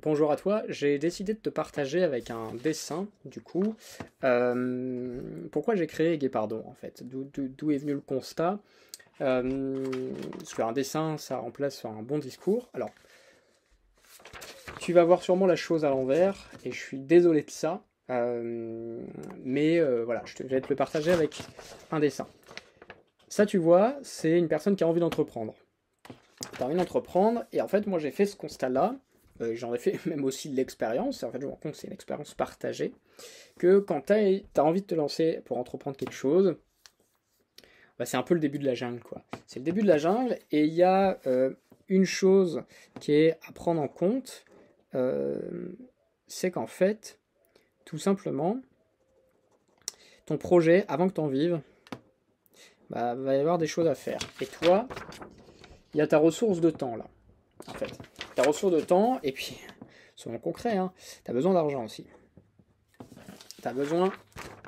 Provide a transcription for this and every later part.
Bonjour à toi, j'ai décidé de te partager avec un dessin, du coup, pourquoi j'ai créé Guépardon en fait, d'où est venu le constat, parce qu'un dessin ça remplace un bon discours. Alors, tu vas voir sûrement la chose à l'envers, et je suis désolé de ça, mais voilà, je vais te le partager avec un dessin. Ça, tu vois, c'est une personne qui a envie d'entreprendre. T'as envie d'entreprendre, et en fait, moi j'ai fait ce constat-là, j'en ai fait même aussi de l'expérience, et en fait je me rends compte que c'est une expérience partagée, que quand t'as envie de te lancer pour entreprendre quelque chose, bah, c'est un peu le début de la jungle, quoi. C'est le début de la jungle, et il y a une chose qui est à prendre en compte, euh, c'est qu'en fait, tout simplement, ton projet, avant que t'en vives, bah, va y avoir des choses à faire. Et toi, il y a ta ressource de temps, là, en fait. Ta ressource de temps, et puis, soyons concrets, hein, tu as besoin d'argent aussi. Tu as besoin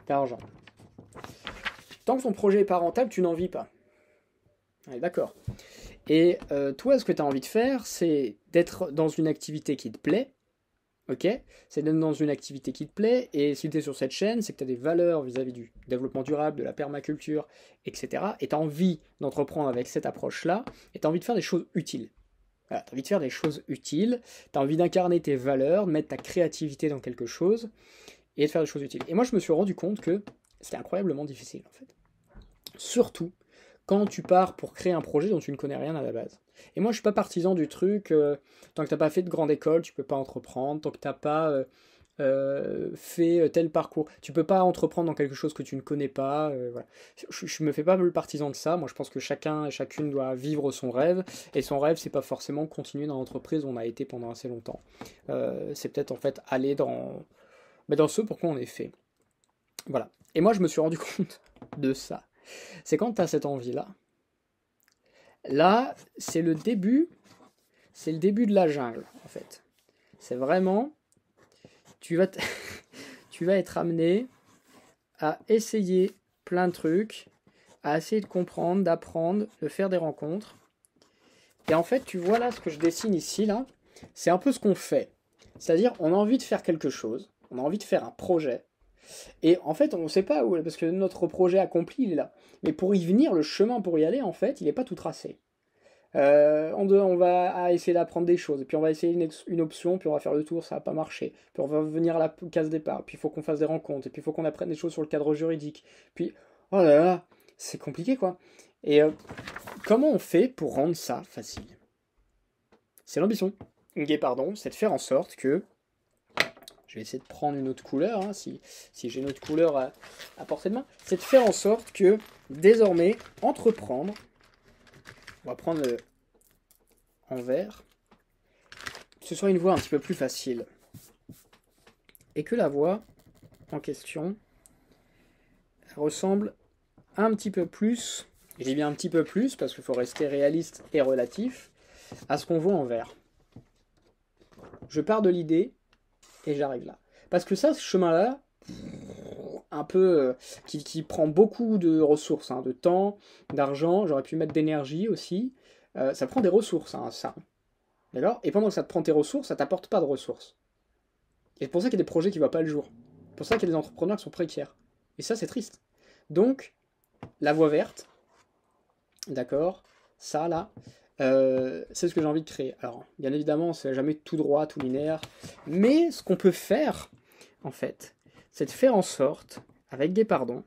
d'argent. Tant que ton projet n'est pas rentable, tu n'en vis pas. On est d'accord. Et toi, ce que tu as envie de faire, c'est d'être dans une activité qui te plaît. Ok. C'est d'être dans une activité qui te plaît. Et si tu es sur cette chaîne, c'est que tu as des valeurs vis-à-vis du développement durable, de la permaculture, etc. Et tu as envie d'entreprendre avec cette approche-là. Et tu as envie de faire des choses utiles. Voilà, tu as envie de faire des choses utiles. Tu as envie d'incarner tes valeurs, de mettre ta créativité dans quelque chose. Et de faire des choses utiles. Et moi, je me suis rendu compte que c'était incroyablement difficile, en fait. Surtout quand tu pars pour créer un projet dont tu ne connais rien à la base. Et moi, je suis pas partisan du truc, tant que tu n'as pas fait de grande école, tu peux pas entreprendre, tant que tu n'as pas fait tel parcours, tu peux pas entreprendre dans quelque chose que tu ne connais pas. Voilà. Je me fais pas le partisan de ça. Moi, je pense que chacun et chacune doit vivre son rêve. Et son rêve, c'est pas forcément continuer dans l'entreprise où on a été pendant assez longtemps. C'est peut-être en fait aller dans ce pour quoi on est fait. Voilà. Et moi, je me suis rendu compte de ça. C'est quand tu as cette envie-là. Là, c'est le début de la jungle, en fait. C'est vraiment, tu vas, tu vas être amené à essayer plein de trucs, à essayer de comprendre, d'apprendre, de faire des rencontres. Et en fait, tu vois là ce que je dessine ici, là, c'est un peu ce qu'on fait. C'est-à-dire, on a envie de faire quelque chose, on a envie de faire un projet, et en fait, on ne sait pas où, parce que notre projet accompli, il est là. Mais pour y venir, le chemin pour y aller, en fait, il n'est pas tout tracé. On va essayer d'apprendre des choses, et puis on va essayer une option, puis on va faire le tour, ça va pas marcher. Puis on va venir à la case départ, puis il faut qu'on fasse des rencontres, et puis il faut qu'on apprenne des choses sur le cadre juridique. Puis, oh là là, c'est compliqué quoi. Et comment on fait pour rendre ça facile? C'est l'ambition. Pardon, c'est de faire en sorte que je vais essayer de prendre une autre couleur, hein, si j'ai une autre couleur à portée de main. C'est de faire en sorte que, désormais, entreprendre, on va prendre en vert, que ce soit une voie un petit peu plus facile. Et que la voie en question ressemble un petit peu plus, et j'ai bien un petit peu plus, parce qu'il faut rester réaliste et relatif, à ce qu'on voit en vert. Je pars de l'idée, et j'arrive là. Parce que ça, ce chemin-là, un peu qui prend beaucoup de ressources, hein, de temps, d'argent, j'aurais pu mettre d'énergie aussi. Ça prend des ressources, hein, ça. D'accord. Et pendant que ça te prend tes ressources, ça t'apporte pas de ressources. Et c'est pour ça qu'il y a des projets qui ne voient pas le jour. C'est pour ça qu'il y a des entrepreneurs qui sont précaires. Et ça, c'est triste. Donc, la voie verte, d'accord, ça là, c'est ce que j'ai envie de créer. Alors, bien évidemment, c'est jamais tout droit, tout linéaire, mais ce qu'on peut faire, en fait, c'est de faire en sorte, avec Guépardon,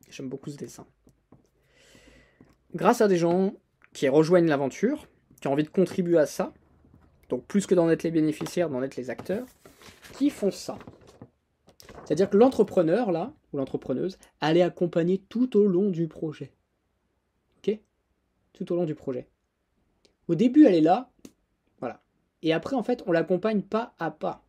j'aime beaucoup ce dessin, grâce à des gens qui rejoignent l'aventure, qui ont envie de contribuer à ça, donc plus que d'en être les bénéficiaires, d'en être les acteurs, qui font ça. C'est-à-dire que l'entrepreneur, là, ou l'entrepreneuse, elle est accompagnée tout au long du projet. Ok? Tout au long du projet. Au début, elle est là, voilà. Et après, en fait, on l'accompagne pas à pas.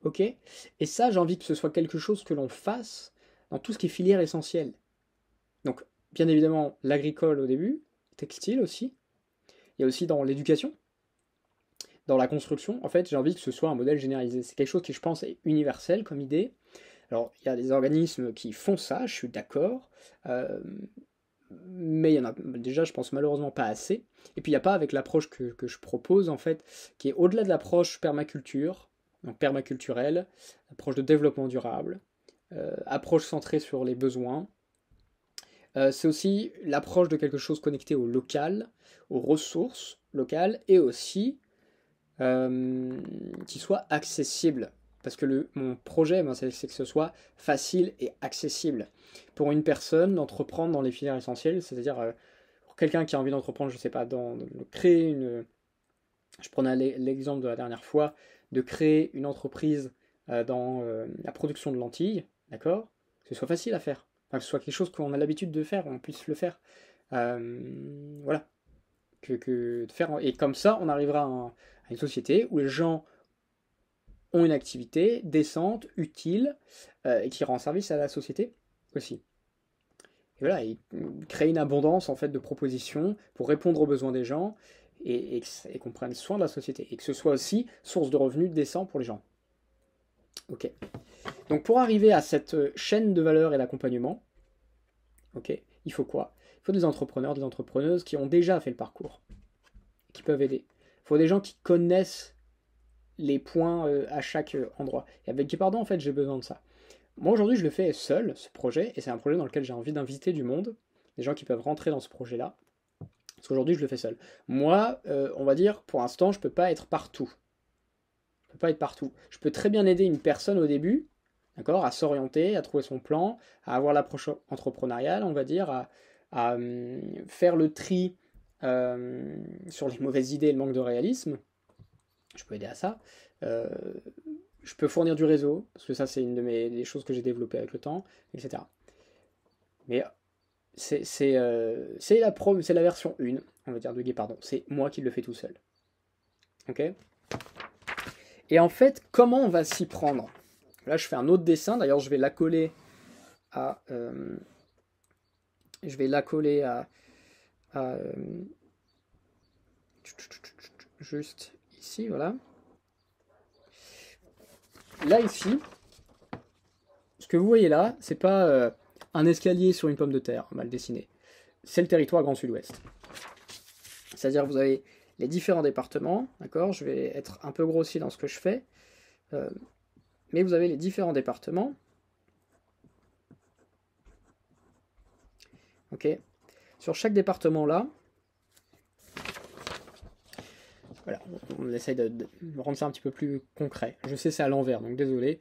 Ok? Et ça, j'ai envie que ce soit quelque chose que l'on fasse dans tout ce qui est filière essentielle. Donc, bien évidemment, l'agricole au début, textile aussi. Il y a aussi dans l'éducation, dans la construction. En fait, j'ai envie que ce soit un modèle généralisé. C'est quelque chose qui, je pense, est universel comme idée. Alors, il y a des organismes qui font ça, je suis d'accord. mais il y en a déjà, je pense, malheureusement pas assez. Et puis il n'y a pas avec l'approche que je propose, en fait, qui est au-delà de l'approche permaculture, donc permaculturelle, approche de développement durable, approche centrée sur les besoins. C'est aussi l'approche de quelque chose connecté au local, aux ressources locales, et aussi qui soit accessible. Parce que mon projet, moi, c'est que ce soit facile et accessible pour une personne d'entreprendre dans les filières essentielles, c'est-à-dire pour quelqu'un qui a envie d'entreprendre, je sais pas, de créer une... Je prenais l'exemple de la dernière fois, de créer une entreprise dans la production de lentilles, d'accord? Que ce soit facile à faire. Enfin, que ce soit quelque chose qu'on a l'habitude de faire, on puisse le faire. Voilà. De faire, et comme ça, on arrivera à une société où les gens ont une activité décente, utile, et qui rend service à la société aussi. Et voilà, et créer une abondance en fait de propositions pour répondre aux besoins des gens et qu'on prenne soin de la société. Et que ce soit aussi source de revenus décents pour les gens. Ok. Donc pour arriver à cette chaîne de valeur et d'accompagnement, ok, il faut quoi? Il faut des entrepreneurs, des entrepreneuses qui ont déjà fait le parcours, qui peuvent aider. Il faut des gens qui connaissent les points à chaque endroit. Et avec Guépardon, en fait, j'ai besoin de ça. Moi, aujourd'hui, je le fais seul, ce projet, et c'est un projet dans lequel j'ai envie d'inviter du monde, des gens qui peuvent rentrer dans ce projet-là, parce qu'aujourd'hui, je le fais seul. Moi, on va dire, pour l'instant, je peux pas être partout. Je peux pas être partout. Je peux très bien aider une personne au début, d'accord, à s'orienter, à trouver son plan, à avoir l'approche entrepreneuriale, on va dire, à faire le tri sur les mauvaises idées et le manque de réalisme. Je peux aider à ça. Je peux fournir du réseau, parce que ça, c'est une des choses que j'ai développées avec le temps, etc. Mais c'est la version 1, on va dire, de Guépardon. C'est moi qui le fais tout seul. Ok? Et en fait, comment on va s'y prendre? Là, je fais un autre dessin. D'ailleurs, je vais l'accoler à... juste ici, voilà. Là, ici, ce que vous voyez là, c'est pas un escalier sur une pomme de terre, mal dessiné. C'est le territoire Grand Sud-Ouest. C'est-à-dire vous avez les différents départements, d'accord? Je vais être un peu grossier dans ce que je fais. Mais vous avez les différents départements. Ok. Sur chaque département là, voilà, on essaye de rendre ça un petit peu plus concret. Je sais c'est à l'envers, donc désolé.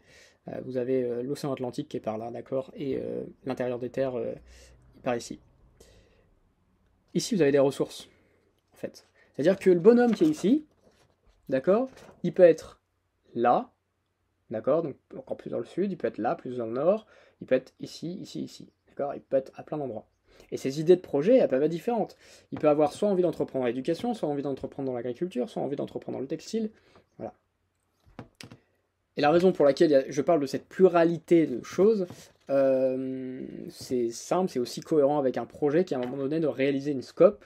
Vous avez l'océan Atlantique qui est par là, d'accord? Et l'intérieur des terres par ici. Ici, vous avez des ressources, en fait. C'est-à-dire que le bonhomme qui est ici, d'accord? Il peut être là, d'accord? Donc encore plus dans le sud, il peut être là, plus dans le nord, il peut être ici, ici, ici, d'accord? Il peut être à plein d'endroits. Et ces idées de projet, elles peuvent être différentes. Il peut avoir soit envie d'entreprendre dans l'éducation, soit envie d'entreprendre dans l'agriculture, soit envie d'entreprendre dans le textile. Voilà. Et la raison pour laquelle je parle de cette pluralité de choses, c'est simple, c'est aussi cohérent avec un projet qui, à un moment donné, de réaliser une scope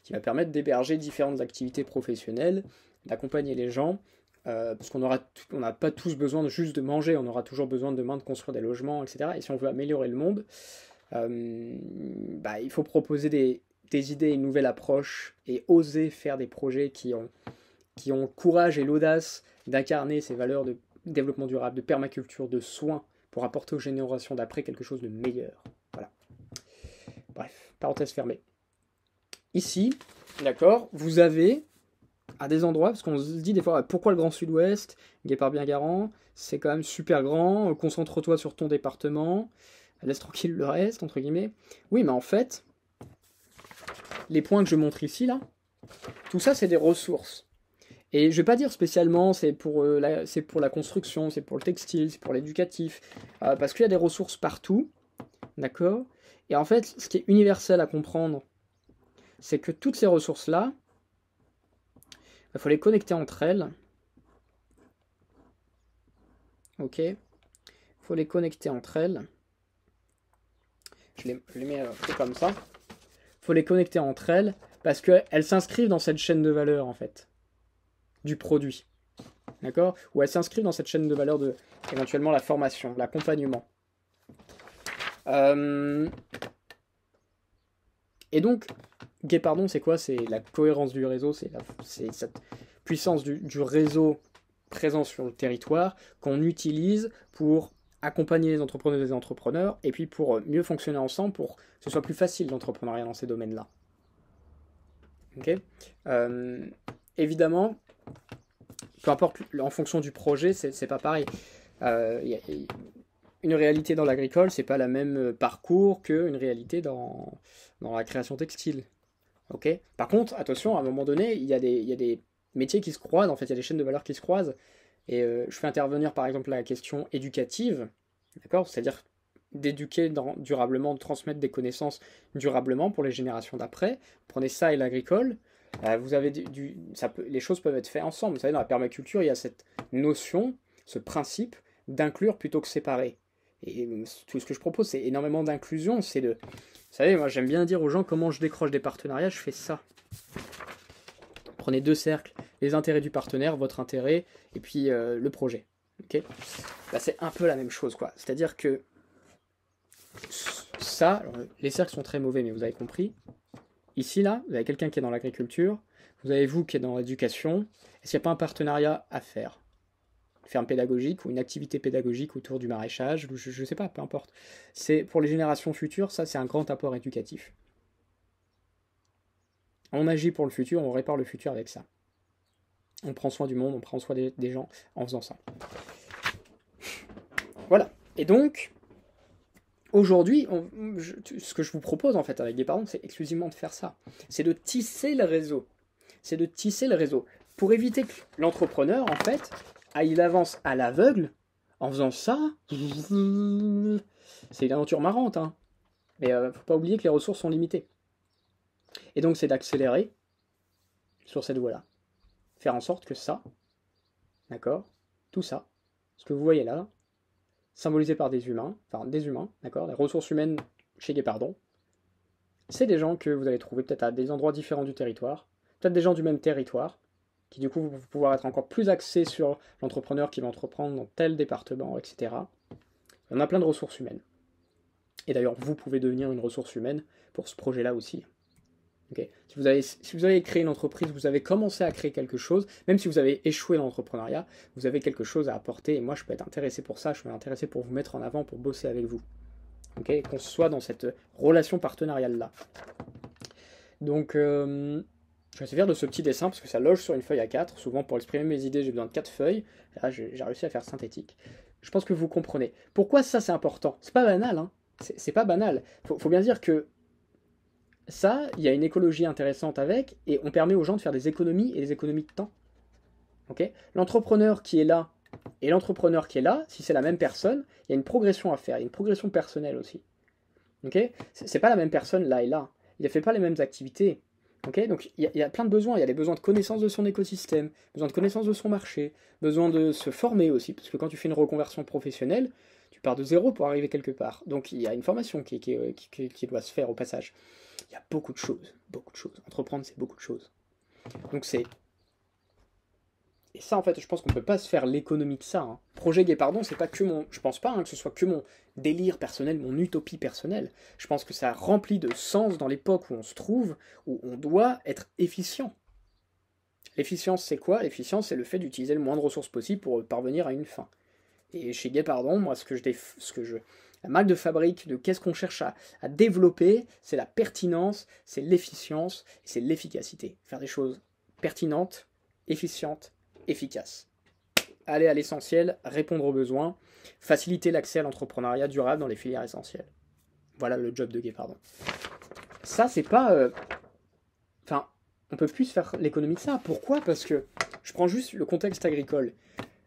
qui va permettre d'héberger différentes activités professionnelles, d'accompagner les gens, parce qu'on n'a pas tous besoin juste de manger, on aura toujours besoin de demain de construire des logements, etc. Et si on veut améliorer le monde, il faut proposer des idées, une nouvelle approche, et oser faire des projets qui ont le courage et l'audace d'incarner ces valeurs de développement durable, de permaculture, de soins, pour apporter aux générations d'après quelque chose de meilleur. Voilà. Bref, parenthèse fermée. Ici, d'accord, vous avez à des endroits, parce qu'on se dit des fois, pourquoi le Grand Sud-Ouest, Guépard-Bien-Garant, c'est quand même super grand, concentre-toi sur ton département, laisse tranquille le reste, entre guillemets. Oui, mais en fait, les points que je montre ici, là, tout ça, c'est des ressources. Et je vais pas dire spécialement c'est pour la construction, c'est pour le textile, c'est pour l'éducatif, parce qu'il y a des ressources partout, d'accord? Et en fait, ce qui est universel à comprendre, c'est que toutes ces ressources-là, il faut les connecter entre elles. Ok? Il faut les connecter entre elles. Je les mets comme ça. Il faut les connecter entre elles, parce qu'elles s'inscrivent dans cette chaîne de valeur, en fait, du produit. D'accord? Ou elles s'inscrivent dans cette chaîne de valeur de, éventuellement, la formation, l'accompagnement. Et donc, Guépardon, c'est quoi? C'est la cohérence du réseau, c'est cette puissance du réseau présent sur le territoire qu'on utilise pour accompagner les entrepreneurs et les entrepreneurs, et puis pour mieux fonctionner ensemble, pour que ce soit plus facile l'entrepreneuriat dans ces domaines-là. Ok. Évidemment, peu importe, en fonction du projet, c'est pas pareil. Une réalité dans l'agricole, c'est pas la même parcours qu'une réalité dans la création textile. Ok. Par contre, attention, à un moment donné, il y a des métiers qui se croisent, en fait, il y a des chaînes de valeur qui se croisent. Et je fais intervenir par exemple la question éducative, d'accord? C'est-à-dire d'éduquer durablement, de transmettre des connaissances durablement pour les générations d'après. Prenez ça et l'agricole, vous avez les choses peuvent être faites ensemble. Vous savez, dans la permaculture, il y a cette notion, ce principe d'inclure plutôt que séparer. Et tout ce que je propose, c'est énormément d'inclusion. C'est de, vous savez, moi j'aime bien dire aux gens comment je décroche des partenariats, je fais ça. Prenez deux cercles, les intérêts du partenaire, votre intérêt, et puis le projet. Okay, bah, c'est un peu la même chose, quoi. C'est-à-dire que ça, alors, les cercles sont très mauvais, mais vous avez compris. Ici, là, vous avez quelqu'un qui est dans l'agriculture, vous avez vous qui est dans l'éducation. Est-ce qu'il n'y a pas un partenariat à faire? Une ferme pédagogique ou une activité pédagogique autour du maraîchage, je ne sais pas, peu importe. C'est pour les générations futures, ça c'est un grand apport éducatif. On agit pour le futur, on répare le futur avec ça. On prend soin du monde, on prend soin des gens en faisant ça. Voilà. Et donc, aujourd'hui, ce que je vous propose en fait avec des parents, c'est exclusivement de faire ça. C'est de tisser le réseau. C'est de tisser le réseau. Pour éviter que l'entrepreneur, en fait, il avance à l'aveugle en faisant ça. C'est une aventure marrante, hein. Mais faut pas oublier que les ressources sont limitées. Et donc, c'est d'accélérer sur cette voie-là. Faire en sorte que ça, d'accord, tout ça, ce que vous voyez là, symbolisé par des humains, d'accord, les ressources humaines chez Guépardon, c'est des gens que vous allez trouver peut-être à des endroits différents du territoire, peut-être des gens du même territoire, qui du coup vont pouvoir être encore plus axés sur l'entrepreneur qui va entreprendre dans tel département, etc. Il y en a plein de ressources humaines. Et d'ailleurs, vous pouvez devenir une ressource humaine pour ce projet-là aussi. Okay. Si vous avez créé une entreprise, vous avez commencé à créer quelque chose, même si vous avez échoué dans l'entrepreneuriat, vous avez quelque chose à apporter, et moi je peux être intéressé pour ça, je peux être intéressé pour vous mettre en avant, pour bosser avec vous. Okay. Qu'on soit dans cette relation partenariale-là. Donc, je vais servir de ce petit dessin, parce que ça loge sur une feuille A4, souvent pour exprimer mes idées j'ai besoin de 4 feuilles, là j'ai réussi à faire synthétique. Je pense que vous comprenez. Pourquoi ça c'est important? C'est pas banal, hein. C'est pas banal. Faut bien dire que ça, il y a une écologie intéressante avec, et on permet aux gens de faire des économies, et des économies de temps. Okay. L'entrepreneur qui est là, et l'entrepreneur qui est là, si c'est la même personne, il y a une progression à faire, il y a une progression personnelle aussi. Okay. C'est pas la même personne là et là, il ne fait pas les mêmes activités. Okay. Donc il y a plein de besoins, il y a des besoins de connaissance de son écosystème, besoin de connaissance de son marché, besoin de se former aussi, parce que quand tu fais une reconversion professionnelle, tu pars de zéro pour arriver quelque part. Donc il y a une formation qui doit se faire au passage. Il y a beaucoup de choses, beaucoup de choses. Entreprendre, c'est beaucoup de choses. Donc c'est... Et ça, en fait, je pense qu'on ne peut pas se faire l'économie de ça. Hein. Projet Guépardon, c'est pas que mon... Je pense pas que ce soit que mon délire personnel, mon utopie personnelle. Je pense que ça remplit de sens dans l'époque où on se trouve, où on doit être efficient. L'efficience, c'est quoi? L'efficience, c'est le fait d'utiliser le moins de ressources possible pour parvenir à une fin. Et chez Guépardon, moi, la marque de fabrique de qu'est-ce qu'on cherche à développer, c'est la pertinence, c'est l'efficience, c'est l'efficacité. Faire des choses pertinentes, efficientes, efficaces. Aller à l'essentiel, répondre aux besoins, faciliter l'accès à l'entrepreneuriat durable dans les filières essentielles. Voilà le job de Guépardon. Ça, c'est pas... Enfin, on peut plus faire l'économie de ça. Pourquoi? Parce que je prends juste le contexte agricole.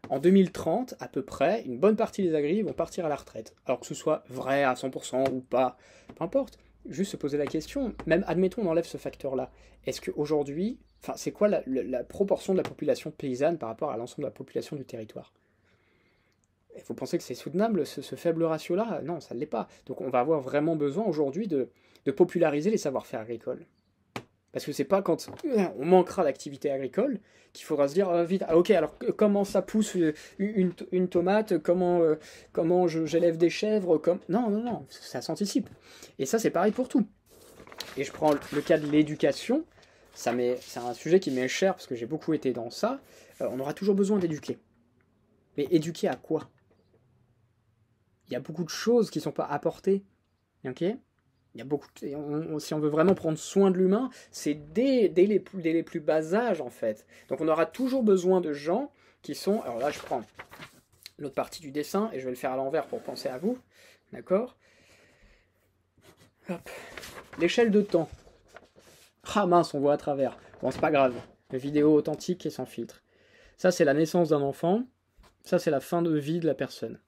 En 2030, à peu près, une bonne partie des agris vont partir à la retraite. Alors que ce soit vrai à 100% ou pas, peu importe. Juste se poser la question, même admettons on enlève ce facteur-là. Est-ce qu'aujourd'hui, enfin c'est quoi la proportion de la population paysanne par rapport à l'ensemble de la population du territoire? Vous pensez que c'est soutenable ce faible ratio-là? Non, ça ne l'est pas. Donc on va avoir vraiment besoin aujourd'hui de populariser les savoir-faire agricoles. Parce que c'est pas quand on manquera d'activité agricole qu'il faudra se dire vite, ok, alors comment ça pousse une tomate, comment j'élève des chèvres, Non, ça s'anticipe. Et ça, c'est pareil pour tout. Et je prends le cas de l'éducation. C'est un sujet qui m'est cher parce que j'ai beaucoup été dans ça. On aura toujours besoin d'éduquer. Mais éduquer à quoi? Il y a beaucoup de choses qui ne sont pas apportées. Ok? Il y a beaucoup si on veut vraiment prendre soin de l'humain, c'est dès les plus bas âges en fait. Donc on aura toujours besoin de gens qui sont... Alors là je prends l'autre partie du dessin et je vais le faire à l'envers pour penser à vous. D'accord? Hop. L'échelle de temps. Ah mince, on voit à travers. Bon, c'est pas grave. Une vidéo authentique et sans filtre. Ça, c'est la naissance d'un enfant. Ça, c'est la fin de vie de la personne.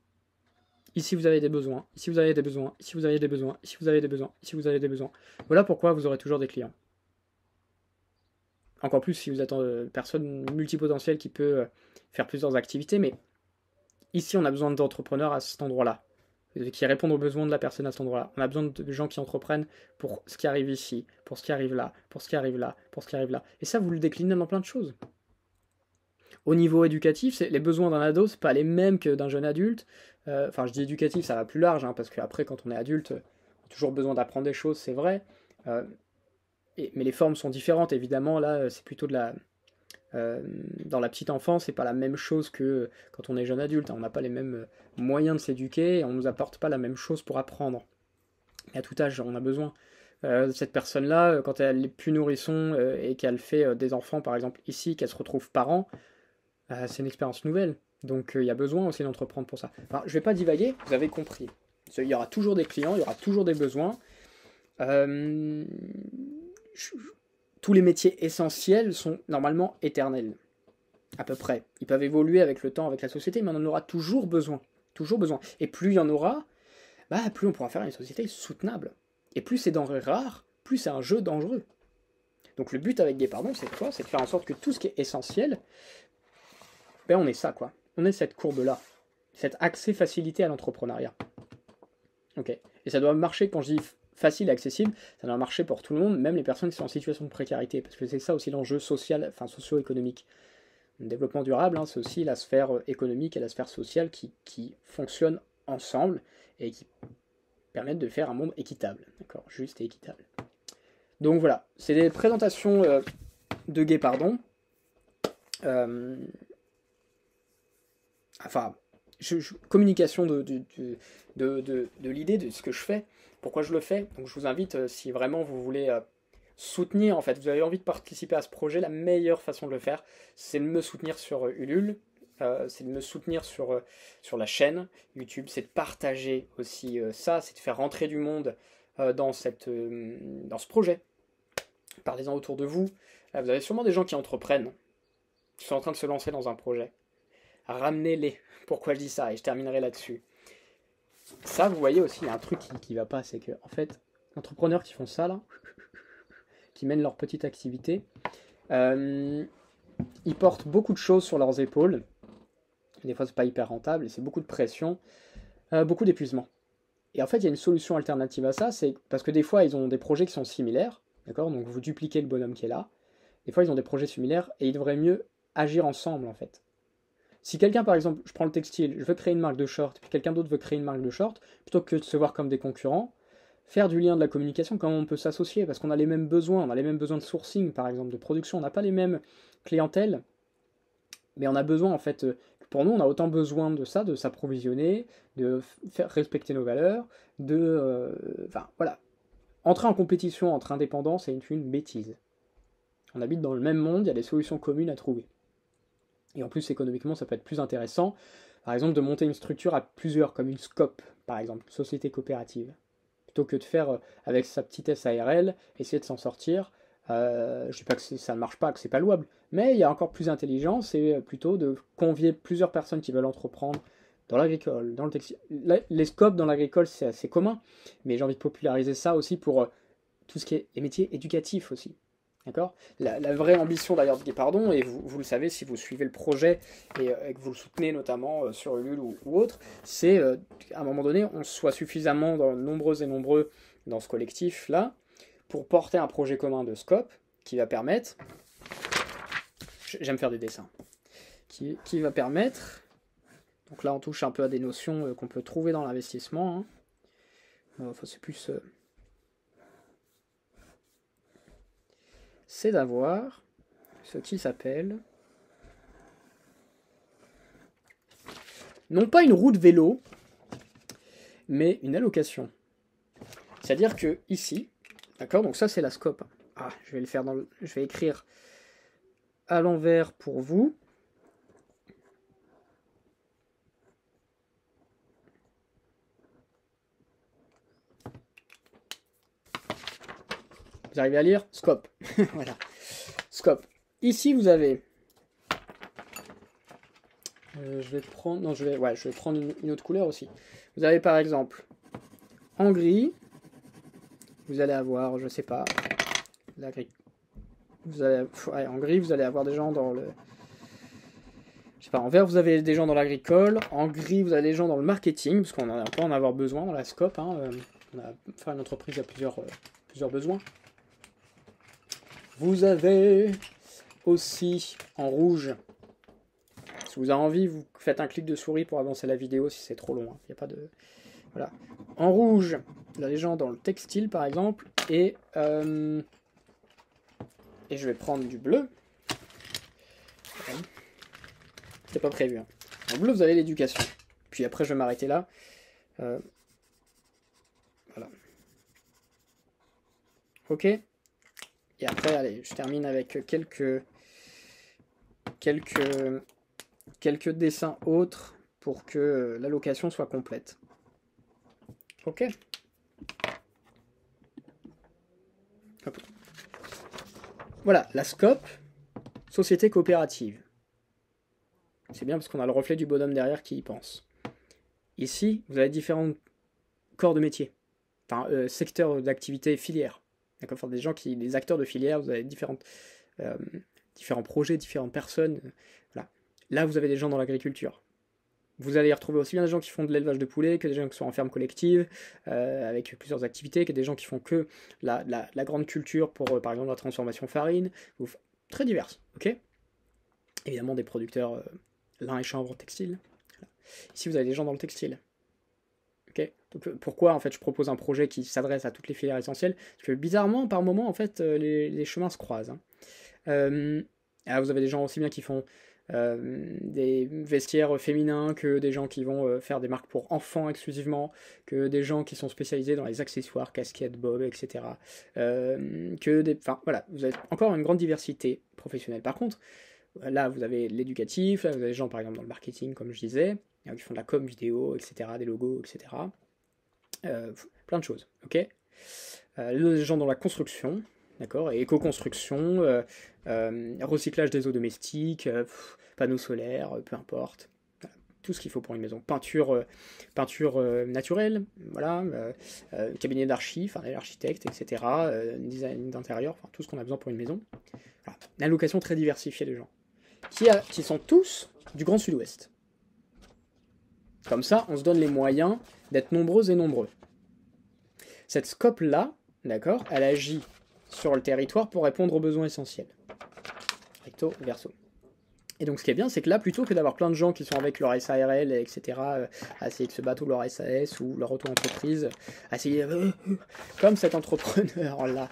Ici, vous avez des besoins. Ici, vous avez des besoins. Ici, vous avez des besoins. Ici, vous avez des besoins. Ici, vous avez des besoins. Voilà pourquoi vous aurez toujours des clients. Encore plus si vous êtes une personne multipotentielle qui peut faire plusieurs activités. Mais ici, on a besoin d'entrepreneurs à cet endroit-là, qui répondent aux besoins de la personne à cet endroit-là. On a besoin de gens qui entreprennent pour ce qui arrive ici, pour ce qui arrive là, pour ce qui arrive là, pour ce qui arrive là. Et ça, vous le déclinez dans plein de choses. Au niveau éducatif, les besoins d'un ado, c'est pas les mêmes que d'un jeune adulte. Enfin, je dis éducatif, ça va plus large, hein, parce qu'après, quand on est adulte, on a toujours besoin d'apprendre des choses, c'est vrai. Mais les formes sont différentes, évidemment. Là, c'est plutôt dans la petite enfance, c'est pas la même chose que quand on est jeune adulte. Hein. On n'a pas les mêmes moyens de s'éduquer, et on nous apporte pas la même chose pour apprendre. Et à tout âge, on a besoin. Cette personne-là, quand elle n'est plus nourrisson et qu'elle fait des enfants, par exemple ici, qu'elle se retrouve parent, c'est une expérience nouvelle. Donc il y a besoin aussi d'entreprendre pour ça. Enfin, je ne vais pas divaguer, vous avez compris. Il y aura toujours des clients, il y aura toujours des besoins. Tous les métiers essentiels sont normalement éternels. À peu près. Ils peuvent évoluer avec le temps, avec la société, mais on en aura toujours besoin. Toujours besoin. Et plus il y en aura, plus on pourra faire une société soutenable. Et plus c'est denrées rares, plus c'est un jeu dangereux. Donc le but avec Guépardon, c'est quoi? C'est de faire en sorte que tout ce qui est essentiel, on est ça, quoi. On est cette courbe-là. Cet accès facilité à l'entrepreneuriat. Ok. Et ça doit marcher, quand je dis facile et accessible, ça doit marcher pour tout le monde, même les personnes qui sont en situation de précarité. Parce que c'est ça aussi l'enjeu social, enfin socio-économique. Le développement durable, hein, c'est aussi la sphère économique et la sphère sociale qui fonctionnent ensemble et qui permettent de faire un monde équitable. D'accord, juste et équitable. Donc voilà, c'est des présentations de Guépardon. Communication de l'idée, de ce que je fais, pourquoi je le fais. Donc je vous invite, si vraiment vous voulez soutenir, en fait, vous avez envie de participer à ce projet, la meilleure façon de le faire, c'est de me soutenir sur Ulule, c'est de me soutenir sur la chaîne YouTube, c'est de partager aussi ça, c'est de faire rentrer du monde dans ce projet. Parlez-en autour de vous. Vous avez sûrement des gens qui entreprennent, qui sont en train de se lancer dans un projet. Ramenez-les. Pourquoi je dis ça? Et je terminerai là-dessus. Ça, vous voyez aussi, il y a un truc qui va pas, c'est que, en fait, les entrepreneurs qui font ça, là, qui mènent leur petite activité, ils portent beaucoup de choses sur leurs épaules. Des fois, c'est pas hyper rentable, et c'est beaucoup de pression, beaucoup d'épuisement. Et en fait, il y a une solution alternative à ça, c'est parce que des fois, ils ont des projets qui sont similaires, d'accord? Donc, vous dupliquez le bonhomme qui est là. Des fois, ils ont des projets similaires, et ils devraient mieux agir ensemble, en fait. Si quelqu'un, par exemple, je prends le textile, je veux créer une marque de short, puis quelqu'un d'autre veut créer une marque de short, plutôt que de se voir comme des concurrents, faire du lien, de la communication, comment on peut s'associer, parce qu'on a les mêmes besoins, on a les mêmes besoins de sourcing, par exemple, de production, on n'a pas les mêmes clientèles, mais on a besoin, en fait, pour nous, on a autant besoin de ça, de s'approvisionner, de faire respecter nos valeurs, enfin, voilà. Entrer en compétition entre indépendants, c'est une bêtise. On habite dans le même monde, il y a des solutions communes à trouver. Et en plus, économiquement, ça peut être plus intéressant, par exemple, de monter une structure à plusieurs, comme une SCOP, par exemple, société coopérative. Plutôt que de faire avec sa petite SARL, essayer de s'en sortir. Je ne dis pas que ça ne marche pas, que c'est pas louable, mais il y a encore plus intelligent, c'est plutôt de convier plusieurs personnes qui veulent entreprendre dans l'agricole, dans le textile. Les SCOP dans l'agricole, c'est assez commun, mais j'ai envie de populariser ça aussi pour tout ce qui est les métiers éducatifs aussi. D'accord? La vraie ambition d'ailleurs de Guépardon, et vous le savez si vous suivez le projet et que vous le soutenez notamment sur Ulule ou autre, c'est qu'à un moment donné, on soit suffisamment nombreux et nombreux dans ce collectif-là pour porter un projet commun de scope qui va permettre, j'aime faire des dessins, qui va permettre, donc là on touche un peu à des notions qu'on peut trouver dans l'investissement, hein. Enfin c'est plus... c'est d'avoir ce qui s'appelle, non pas une roue de vélo, mais une allocation. C'est-à-dire que ici, d'accord, donc ça c'est la scope. Ah, je vais le faire je vais écrire à l'envers pour vous. Vous arrivez à lire? Scope. Voilà. Scope. Ici, vous avez... je vais prendre... Non, je vais prendre une autre couleur aussi. Vous avez par exemple, en gris, vous allez avoir, je sais pas, la gris. En gris, vous allez avoir des gens dans le... Je sais pas, en vert, vous avez des gens dans l'agricole. En gris, vous avez des gens dans le marketing, parce qu'on peut en avoir besoin dans la scope. Hein. Une entreprise a plusieurs besoins. Vous avez aussi en rouge, si vous avez envie, vous faites un clic de souris pour avancer la vidéo si c'est trop long. Hein. Il n'y a pas de... Voilà. En rouge, il y a des gens dans le textile par exemple, et je vais prendre du bleu. C'est pas prévu. Hein. En bleu, vous avez l'éducation. Puis après, je vais m'arrêter là. Voilà. Ok. Et après, allez, je termine avec quelques dessins autres pour que l'allocation soit complète. Ok. Hop. Voilà, la scope, société coopérative. C'est bien parce qu'on a le reflet du bonhomme derrière qui y pense. Ici, vous avez différents corps de métier. Enfin, secteurs d'activité, filières. D'accord, enfin, des acteurs de filière, vous avez différents projets, différentes personnes. Voilà. Là, vous avez des gens dans l'agriculture. Vous allez y retrouver aussi bien des gens qui font de l'élevage de poulets, que des gens qui sont en ferme collective, avec plusieurs activités, que des gens qui font que la grande culture pour, par exemple, la transformation farine. Très diverses, ok. Évidemment, des producteurs lin et chanvre textile. Voilà. Ici, vous avez des gens dans le textile. Okay. Donc, pourquoi en fait je propose un projet qui s'adresse à toutes les filières essentielles? Parce que bizarrement, par moment, en fait, les chemins se croisent. Hein. Alors vous avez des gens aussi bien qui font des vestiaires féminins, que des gens qui vont faire des marques pour enfants exclusivement, que des gens qui sont spécialisés dans les accessoires, casquettes, bobs, etc. Enfin voilà, vous avez encore une grande diversité professionnelle. Par contre, là vous avez l'éducatif, là vous avez des gens par exemple dans le marketing, comme je disais, qui font de la com vidéo, etc., des logos, etc. Plein de choses, ok. Les gens dans la construction, d'accord, et éco-construction, recyclage des eaux domestiques, panneaux solaires, peu importe, voilà, tout ce qu'il faut pour une maison. Peinture naturelle, voilà, cabinet d'archi, enfin l'architecte, etc., design d'intérieur, enfin tout ce qu'on a besoin pour une maison. Voilà. Une allocation très diversifiée de gens, qui sont tous du Grand Sud-Ouest. Comme ça, on se donne les moyens d'être nombreux et nombreux. Cette scope-là, d'accord, elle agit sur le territoire pour répondre aux besoins essentiels. Recto, verso. Et donc ce qui est bien, c'est que là, plutôt que d'avoir plein de gens qui sont avec leur SARL, etc., à essayer de se battre, ou leur SAS, ou leur auto-entreprise, à essayer, comme cet entrepreneur-là,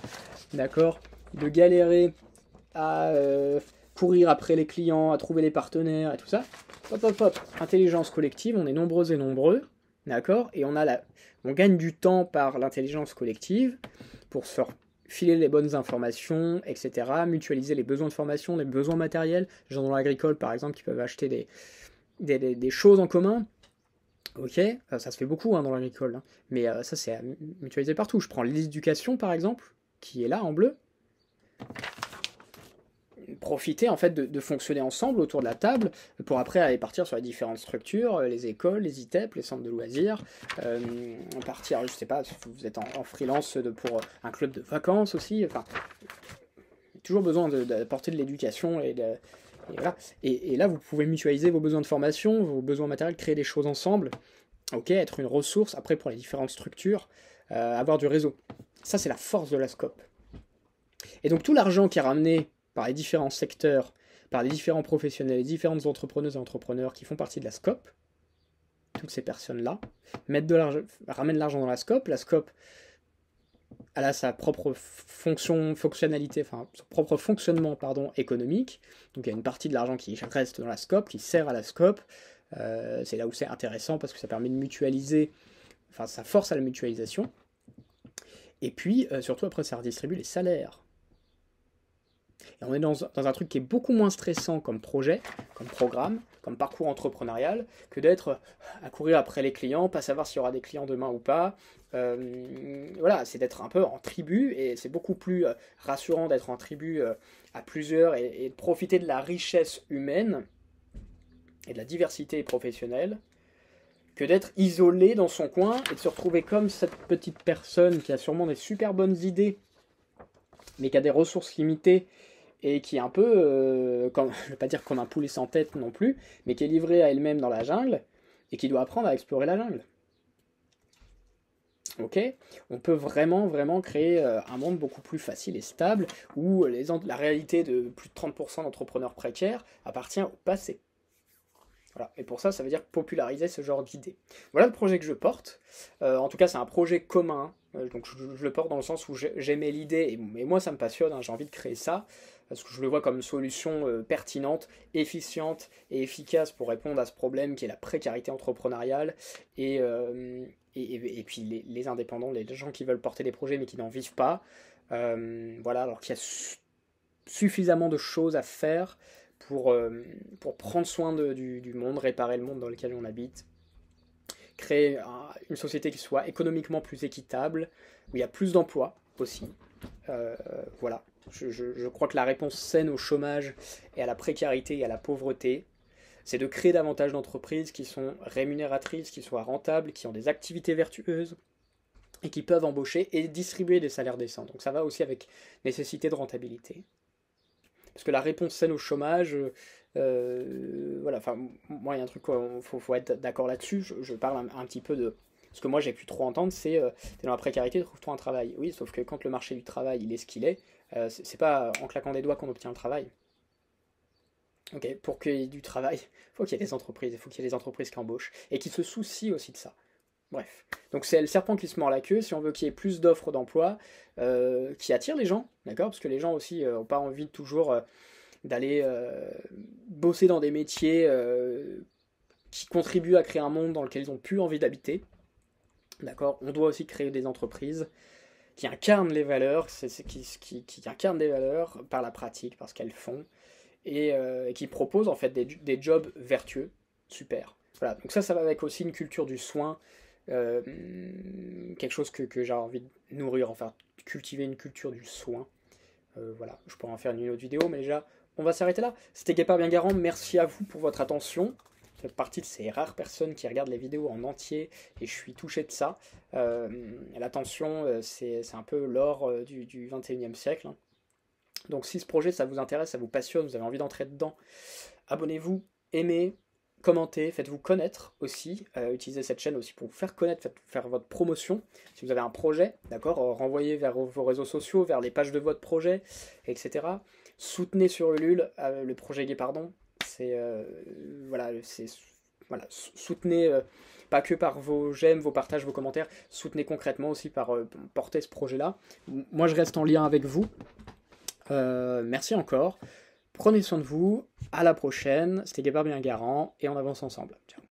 d'accord, de galérer à courir après les clients, à trouver les partenaires et tout ça. Hop, hop, hop, intelligence collective, on est nombreux et nombreux, d'accord, et on gagne du temps par l'intelligence collective pour se filer les bonnes informations, etc., mutualiser les besoins de formation, les besoins matériels, les gens dans l'agricole par exemple qui peuvent acheter des choses en commun. Ok, ça se fait beaucoup hein, dans l'agricole, hein. Mais ça c'est mutualisé partout. Je prends l'éducation par exemple, qui est là en bleu. Profiter en fait de fonctionner ensemble autour de la table pour après aller partir sur les différentes structures, les écoles, les ITEP, les centres de loisirs, partir, je sais pas, vous êtes en freelance pour un club de vacances aussi, enfin, toujours besoin d'apporter de l'éducation et voilà. Et là vous pouvez mutualiser vos besoins de formation, vos besoins matériels, créer des choses ensemble, ok, être une ressource après pour les différentes structures, avoir du réseau. Ça c'est la force de la scope. Et donc tout l'argent qui est ramené par les différents secteurs, par les différents professionnels, les différentes entrepreneuses et entrepreneurs qui font partie de la scope, toutes ces personnes-là, ramènent de l'argent dans la scope elle a sa propre fonctionnalité, enfin son propre fonctionnement pardon, économique. Donc il y a une partie de l'argent qui reste dans la scope, qui sert à la scope. C'est là où c'est intéressant parce que ça permet de mutualiser, enfin ça force à la mutualisation. Et puis surtout après ça redistribue les salaires. Et on est dans un truc qui est beaucoup moins stressant comme projet, comme programme, comme parcours entrepreneurial, que d'être à courir après les clients, pas savoir s'il y aura des clients demain ou pas. Voilà, c'est d'être un peu en tribu, et c'est beaucoup plus rassurant d'être en tribu à plusieurs et de profiter de la richesse humaine et de la diversité professionnelle, que d'être isolé dans son coin et de se retrouver comme cette petite personne qui a sûrement des super bonnes idées, mais qui a des ressources limitées, et qui est un peu, je ne vais pas dire comme un poulet sans tête non plus, mais qui est livrée à elle-même dans la jungle, et qui doit apprendre à explorer la jungle. Ok, on peut vraiment, vraiment créer un monde beaucoup plus facile et stable, où la réalité de plus de 30% d'entrepreneurs précaires appartient au passé. Voilà. Et pour ça, ça veut dire populariser ce genre d'idées. Voilà le projet que je porte. En tout cas, c'est un projet commun. Donc je le porte dans le sens où j'aimais l'idée, et moi ça me passionne, hein, j'ai envie de créer ça, parce que je le vois comme une solution pertinente, efficiente et efficace pour répondre à ce problème qui est la précarité entrepreneuriale, et puis les indépendants, les gens qui veulent porter des projets mais qui n'en vivent pas. Voilà, alors qu'il y a suffisamment de choses à faire pour prendre soin du monde, réparer le monde dans lequel on habite, créer une société qui soit économiquement plus équitable, où il y a plus d'emplois aussi. Voilà. Je crois que la réponse saine au chômage et à la précarité et à la pauvreté, c'est de créer davantage d'entreprises qui sont rémunératrices, qui soient rentables, qui ont des activités vertueuses et qui peuvent embaucher et distribuer des salaires décents. Donc ça va aussi avec nécessité de rentabilité. Parce que la réponse saine au chômage, voilà, enfin, moi, il y a un truc, il faut être d'accord là-dessus. Je parle un petit peu de. Ce que moi, j'ai pu trop entendre, c'est t'es dans la précarité, trouve-toi un travail. Oui, sauf que quand le marché du travail, il est ce qu'il est, c'est pas en claquant des doigts qu'on obtient le travail. Ok, pour qu'il y ait du travail, il faut qu'il y ait des entreprises, il faut qu'il y ait des entreprises qui embauchent et qui se soucient aussi de ça. Bref, donc c'est le serpent qui se mord la queue. Si on veut qu'il y ait plus d'offres d'emploi qui attirent les gens, d'accord, parce que les gens aussi n'ont pas envie de toujours d'aller bosser dans des métiers qui contribuent à créer un monde dans lequel ils n'ont plus envie d'habiter. D'accord, on doit aussi créer des entreprises qui incarnent les valeurs, qui incarnent des valeurs par la pratique, par ce qu'elles font, et qui proposent en fait des jobs vertueux, super. Voilà, donc ça va avec aussi une culture du soin, quelque chose que j'ai envie de nourrir, enfin cultiver une culture du soin. Voilà, je pourrais en faire une autre vidéo, mais déjà, on va s'arrêter là. C'était Guépard Bien Garant, merci à vous pour votre attention. Je fais partie de ces rares personnes qui regardent les vidéos en entier, et je suis touché de ça. L'attention, c'est un peu l'or du 21e siècle. Hein. Donc si ce projet, ça vous intéresse, ça vous passionne, vous avez envie d'entrer dedans, abonnez-vous, aimez, commentez, faites-vous connaître aussi, utilisez cette chaîne aussi pour vous faire connaître, faire votre promotion. Si vous avez un projet, d'accord, renvoyez vers vos réseaux sociaux, vers les pages de votre projet, etc. Soutenez sur Ulule le projet Guépardon. Voilà, soutenez pas que par vos j'aime, vos partages, vos commentaires, soutenez concrètement aussi par porter ce projet-là. Moi, je reste en lien avec vous. Merci encore. Prenez soin de vous. À la prochaine. C'était Guépard Bien Garant et on avance ensemble. Ciao.